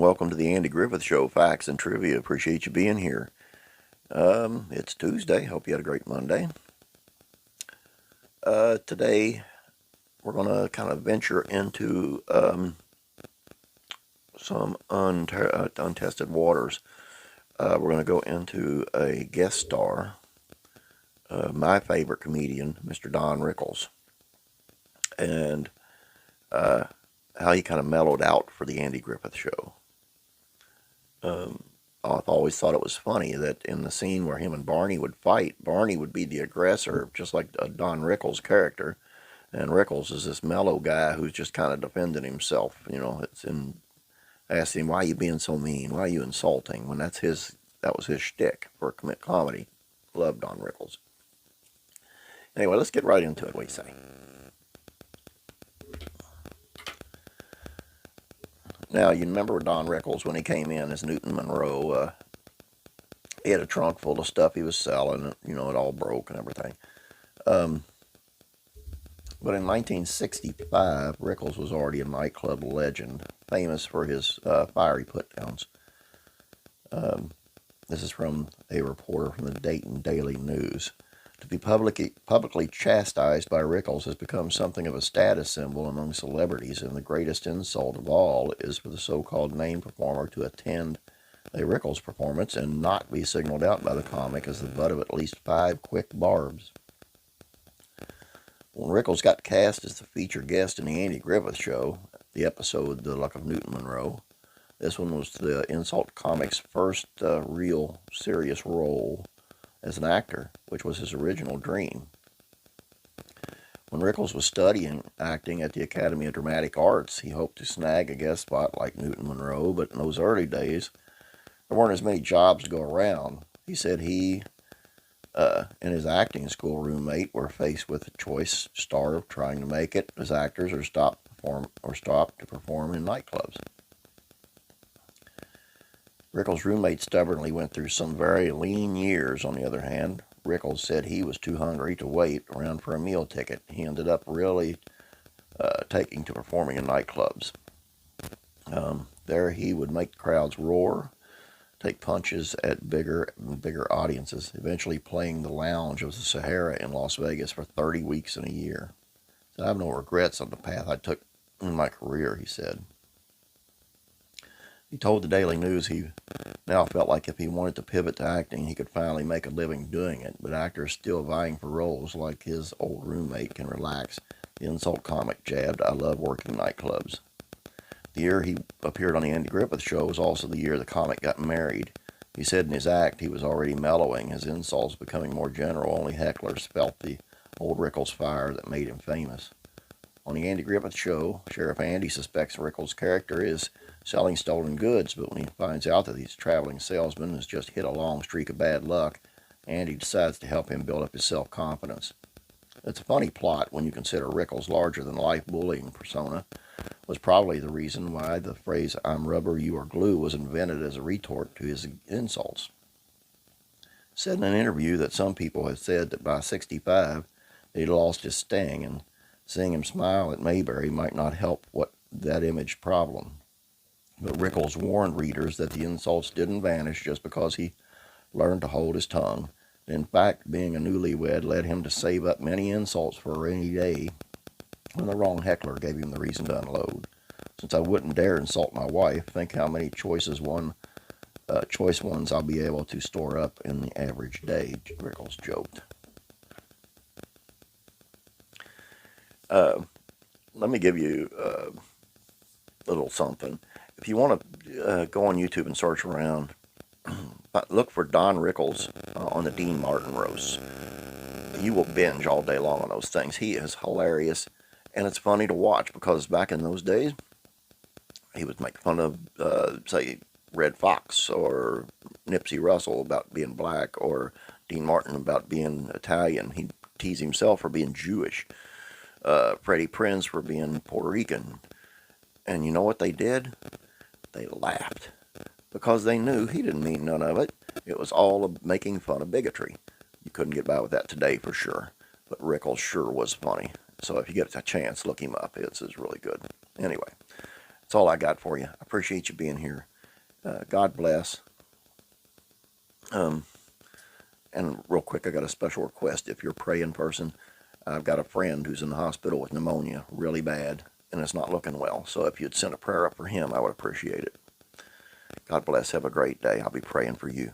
welcome to the Andy Griffith Show, Facts and Trivia. Appreciate you being here. It's Tuesday. Hope you had a great Monday. Today, we're going to kind of venture into some untested waters. We're going to go into a guest star, my favorite comedian, Mr. Don Rickles, and how he kind of mellowed out for the Andy Griffith Show. I've always thought it was funny that in the scene where him and Barney would fight, Barney would be the aggressor, just like Don Rickles' character, and Rickles is this mellow guy who's just kind of defending himself. You know, asking him, "Why are you being so mean? Why are you insulting?" When that was his shtick for comedy. Loved Don Rickles. Anyway, let's get right into it. What do you say? Now, you remember Don Rickles when he came in as Newton Monroe. He had a trunk full of stuff he was selling. You know, it all broke and everything. But in 1965, Rickles was already a nightclub legend, famous for his fiery put-downs. This is from a reporter from the Dayton Daily News. To be publicly chastised by Rickles has become something of a status symbol among celebrities, and the greatest insult of all is for the so-called name performer to attend a Rickles performance and not be singled out by the comic as the butt of at least 5 quick barbs. When Rickles got cast as the featured guest in the Andy Griffith Show, the episode The Luck of Newton Monroe, this one was the insult comic's first real serious role as an actor, which was his original dream. When Rickles was studying acting at the Academy of Dramatic Arts, he hoped to snag a guest spot like Newton Monroe, but in those early days, there weren't as many jobs to go around. He said he and his acting school roommate were faced with the choice: starve trying to make it as actors, or stop to perform in nightclubs. Rickles' roommate stubbornly went through some very lean years. On the other hand, Rickles said he was too hungry to wait around for a meal ticket. He ended up really taking to performing in nightclubs. There he would make crowds roar, take punches at bigger and bigger audiences, eventually playing the lounge of the Sahara in Las Vegas for 30 weeks in a year. So I have no regrets on the path I took in my career, he said. He told the Daily News he now felt like if he wanted to pivot to acting, he could finally make a living doing it, but actors still vying for roles like his old roommate can relax. The insult comic jabbed, "I love working nightclubs." The year he appeared on the Andy Griffith Show was also the year the comic got married. He said in his act he was already mellowing, his insults becoming more general. Only hecklers felt the old Rickles fire that made him famous. On the Andy Griffith Show, Sheriff Andy suspects Rickles' character is selling stolen goods, but when he finds out that he's a traveling salesman has just hit a long streak of bad luck, Andy decides to help him build up his self-confidence. It's a funny plot when you consider Rickles' larger-than-life bullying persona was probably the reason why the phrase "I'm rubber, you are glue" was invented as a retort to his insults. Said in an interview that some people had said that by 65 he'd lost his sting, and seeing him smile at Mayberry might not help that image problem. But Rickles warned readers that the insults didn't vanish just because he learned to hold his tongue. In fact, being a newlywed led him to save up many insults for a rainy day when the wrong heckler gave him the reason to unload. "Since I wouldn't dare insult my wife, think how many choice ones I'll be able to store up in the average day," Rickles joked. Let me give you a little something. If you want to go on YouTube and search around, look for Don Rickles on the Dean Martin roasts. You will binge all day long on those things. He is hilarious, and it's funny to watch because back in those days, he would make fun of, say, Red Fox or Nipsey Russell about being black, or Dean Martin about being Italian. He'd tease himself for being Jewish. Freddie Prinze for being Puerto Rican. And you know what they did? They laughed because they knew he didn't mean none of it. It was all making fun of bigotry. You couldn't get by with that today for sure. But Rickles sure was funny. So if you get a chance, look him up. It's really good. Anyway, that's all I got for you. I appreciate you being here. God bless. And real quick, I got a special request. If you're a praying person, I've got a friend who's in the hospital with pneumonia, really bad, and it's not looking well. So if you'd send a prayer up for him, I would appreciate it. God bless. Have a great day. I'll be praying for you.